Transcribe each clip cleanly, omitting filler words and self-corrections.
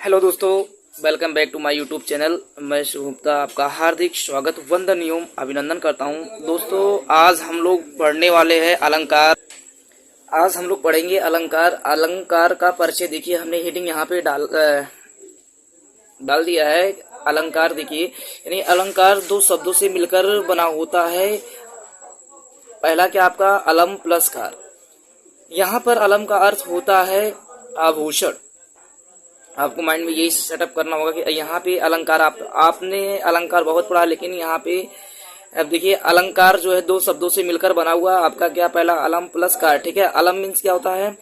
Hello दोस्तों, welcome back to my YouTube channel. मैं शुभता आपका हार्दिक स्वागत वंदन एवं अभिनंदन करता हूं। दोस्तों, आज हम लोग पढ़ने वाले हैं अलंकार। आज हम लोग पढ़ेंगे अलंकार। अलंकार का परिचय देखिए, हमने हेडिंग यहाँ पे डाल दिया है। अलंकार देखिए, यानी अलंकार दो शब्दों से मिलकर बना होता है। पहला क्या आपका अलम प्लस कार। यहाँ पर अलम का अर्थ होता है आभूषण। आपको माइंड में यही सेटअप करना होगा कि यहाँ पे अलंकार आपने अलंकार बहुत पढ़ा, लेकिन यहाँ पे अब देखिए अलंकार जो है दो शब्दों से मिलकर बना हुआ। आपका क्या पहला अलम प्लस कार, ठीक है। अलम मीन्स क्या होता है?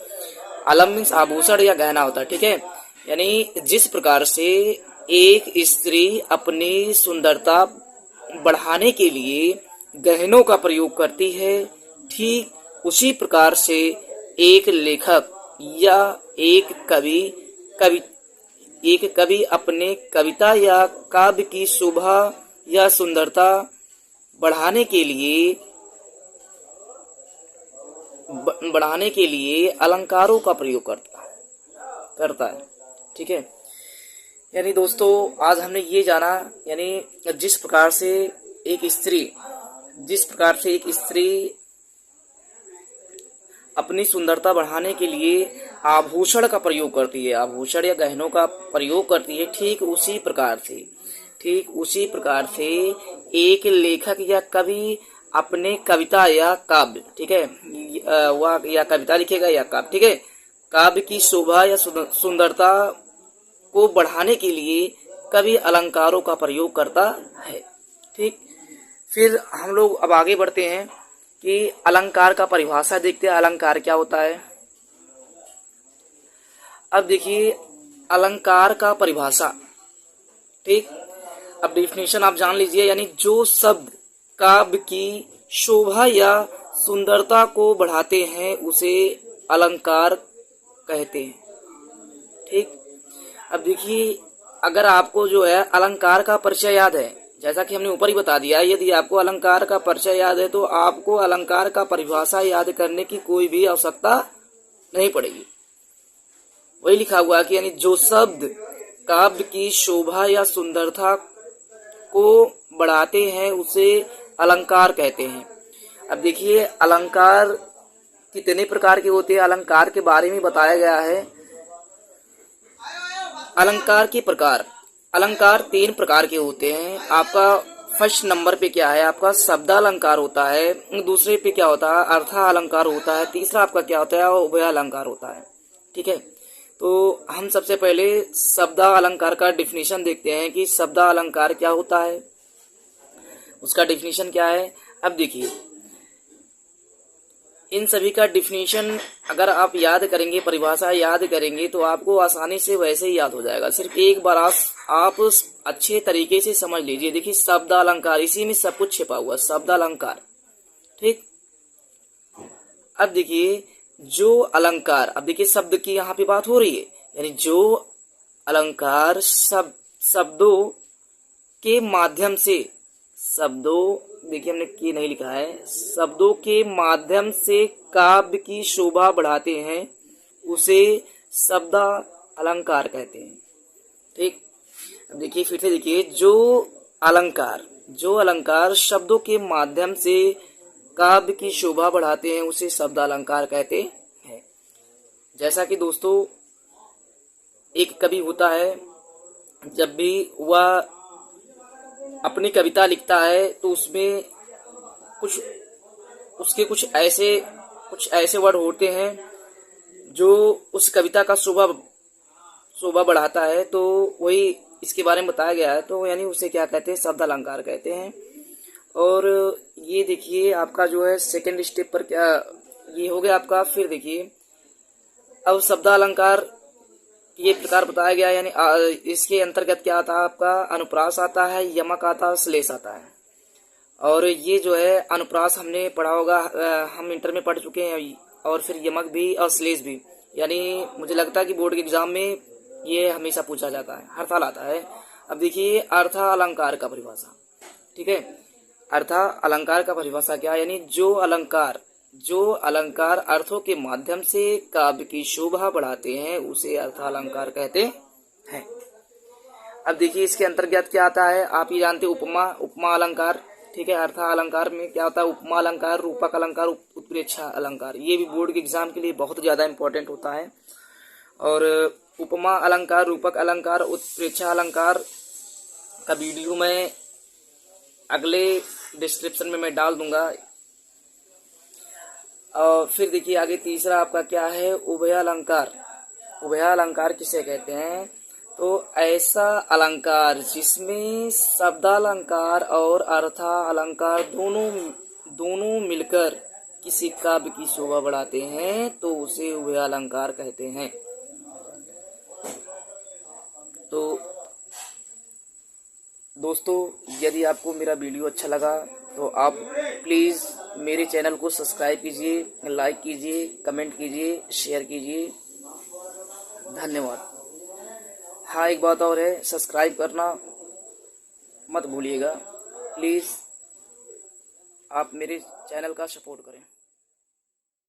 अलम मीन्स आभूषण या गहना होता है, ठीक है। यानी जिस प्रकार से एक स्त्री अपनी सुंदरता बढ़ाने के लिए गहनों का प्रयोग करती है, ठीक उसी प्रकार से एक लेखक या एक कवि अपने कविता या काव्य की शोभा या सुंदरता बढ़ाने के लिए अलंकारों का प्रयोग करता है, ठीक है। यानी दोस्तों, आज हमने ये जाना, यानी जिस प्रकार से एक स्त्री अपनी सुंदरता बढ़ाने के लिए आभूषण का प्रयोग करती है, आभूषण या गहनों का प्रयोग करती है, ठीक उसी प्रकार से एक लेखक या कवि अपने कविता या काव्य, ठीक है, वह या कविता लिखेगा या काव्य, ठीक है, काव्य की शोभा या सुंदरता को बढ़ाने के लिए कवि अलंकारों का प्रयोग करता है, ठीक। फिर हम लोग अब आगे बढ़ते हैं कि अलंकार का परिभाषा देखते हैं। अलंकार क्या होता है? अब देखिए अलंकार का परिभाषा, ठीक। अब डेफिनेशन आप जान लीजिए, यानी जो शब्द काव्य की शोभा या सुंदरता को बढ़ाते हैं उसे अलंकार कहते हैं, ठीक। अब देखिए, अगर आपको जो है अलंकार का परिचय याद है, जैसा कि हमने ऊपर ही बता दिया, यदि आपको अलंकार का परिचय याद है तो आपको अलंकार का परिभाषा याद करने की कोई भी आवश्यकता नहीं पड़ेगी। वही लिखा हुआ कि यानी जो शब्द काव्य की शोभा या सुंदरता को बढ़ाते हैं उसे अलंकार कहते हैं। अब देखिए अलंकार कितने प्रकार के होते हैं, अलंकार के बारे में बताया गया है। अलंकार के प्रकार, अलंकार 3 प्रकार के होते हैं। आपका फर्स्ट नंबर पे क्या है? आपका शब्दालंकार होता है। दूसरे पे क्या होता है? अर्थालंकार होता है। तीसरा आपका क्या होता है? उभयालंकार होता है, ठीक है। तो हम सबसे पहले शब्दालंकार का डिफिनीशन देखते हैं कि शब्दालंकार क्या होता है, उसका डिफिनीशन क्या है। अब देखिए इन सभी का डिफिनीशन अगर आप याद करेंगे, परिभाषा याद करेंगे, तो आपको आसानी से वैसे ही याद हो जाएगा। सिर्फ एक बार आप अच्छे तरीके से समझ लीजिए। देखिए शब्दालंकार, इसी में सब कुछ छिपा हुआ, शब्दालंकार, ठीक। अब देखिए जो अलंकार, अब देखिए शब्द की यहाँ पे बात हो रही है, यानी जो अलंकार शब्दों के माध्यम से, देखिए हमने की नहीं लिखा है, शब्दों के माध्यम से काव्य की शोभा बढ़ाते हैं उसे शब्द अलंकार कहते हैं, ठीक। अब देखिए फिर से देखिए, जो अलंकार शब्दों के माध्यम से काव्य की शोभा बढ़ाते हैं उसे शब्द अलंकार कहते हैं। जैसा कि दोस्तों एक कवि होता है, जब भी वह अपनी कविता लिखता है तो उसमें कुछ ऐसे वर्ड होते हैं जो उस कविता का शोभा बढ़ाता है, तो वही इसके बारे में बताया गया है। तो यानी उसे क्या कहते हैं? शब्द अलंकार कहते हैं। और ये देखिए आपका जो है सेकंड स्टेप पर क्या ये हो गया आपका। फिर देखिए अब शब्द अलंकार ये प्रकार बताया गया, यानी इसके अंतर्गत क्या आता है? आपका अनुप्रास आता है, यमक आता है, श्लेष आता है। और ये जो है अनुप्रास हमने पढ़ा होगा, हम इंटर में पढ़ चुके हैं, और फिर यमक भी और श्लेष भी। यानी मुझे लगता है कि बोर्ड के एग्जाम में ये हमेशा पूछा जाता है, हर साल आता है। अब देखिए अर्था अलंकार का परिभाषा, ठीक है। अर्था अलंकार का परिभाषा क्या है? यानी जो अलंकार अर्थों के माध्यम से काव्य की शोभा बढ़ाते हैं उसे अर्थालंकार कहते है। अब देखिए इसके अंतर्गत क्या आता है, आप ये जानते हैं उपमा, उपमा अलंकार, ठीक है। अर्था अलंकार में क्या होता है, उपमा अलंकार, रूपक अलंकार, उत्प्रेक्षा अलंकार। ये भी बोर्ड के एग्जाम के लिए बहुत ज्यादा इंपॉर्टेंट होता है। और उपमा अलंकार, रूपक अलंकार, उत्प्रेक्षा अलंकार का वीडियो मैं अगले डिस्क्रिप्शन में मैं डाल दूंगा। और फिर देखिए आगे तीसरा आपका क्या है, उभय अलंकार। उभय अलंकार किसे कहते हैं, तो ऐसा अलंकार जिसमें शब्दालंकार और अर्थालंकार दोनों मिलकर किसी काव्य की शोभा बढ़ाते हैं तो उसे उभय अलंकार कहते हैं। तो दोस्तों, यदि आपको मेरा वीडियो अच्छा लगा तो आप प्लीज़ मेरे चैनल को सब्सक्राइब कीजिए, लाइक कीजिए, कमेंट कीजिए, शेयर कीजिए। धन्यवाद। हाँ, एक बात और है, सब्सक्राइब करना मत भूलिएगा। प्लीज़ आप मेरे चैनल का सपोर्ट करें।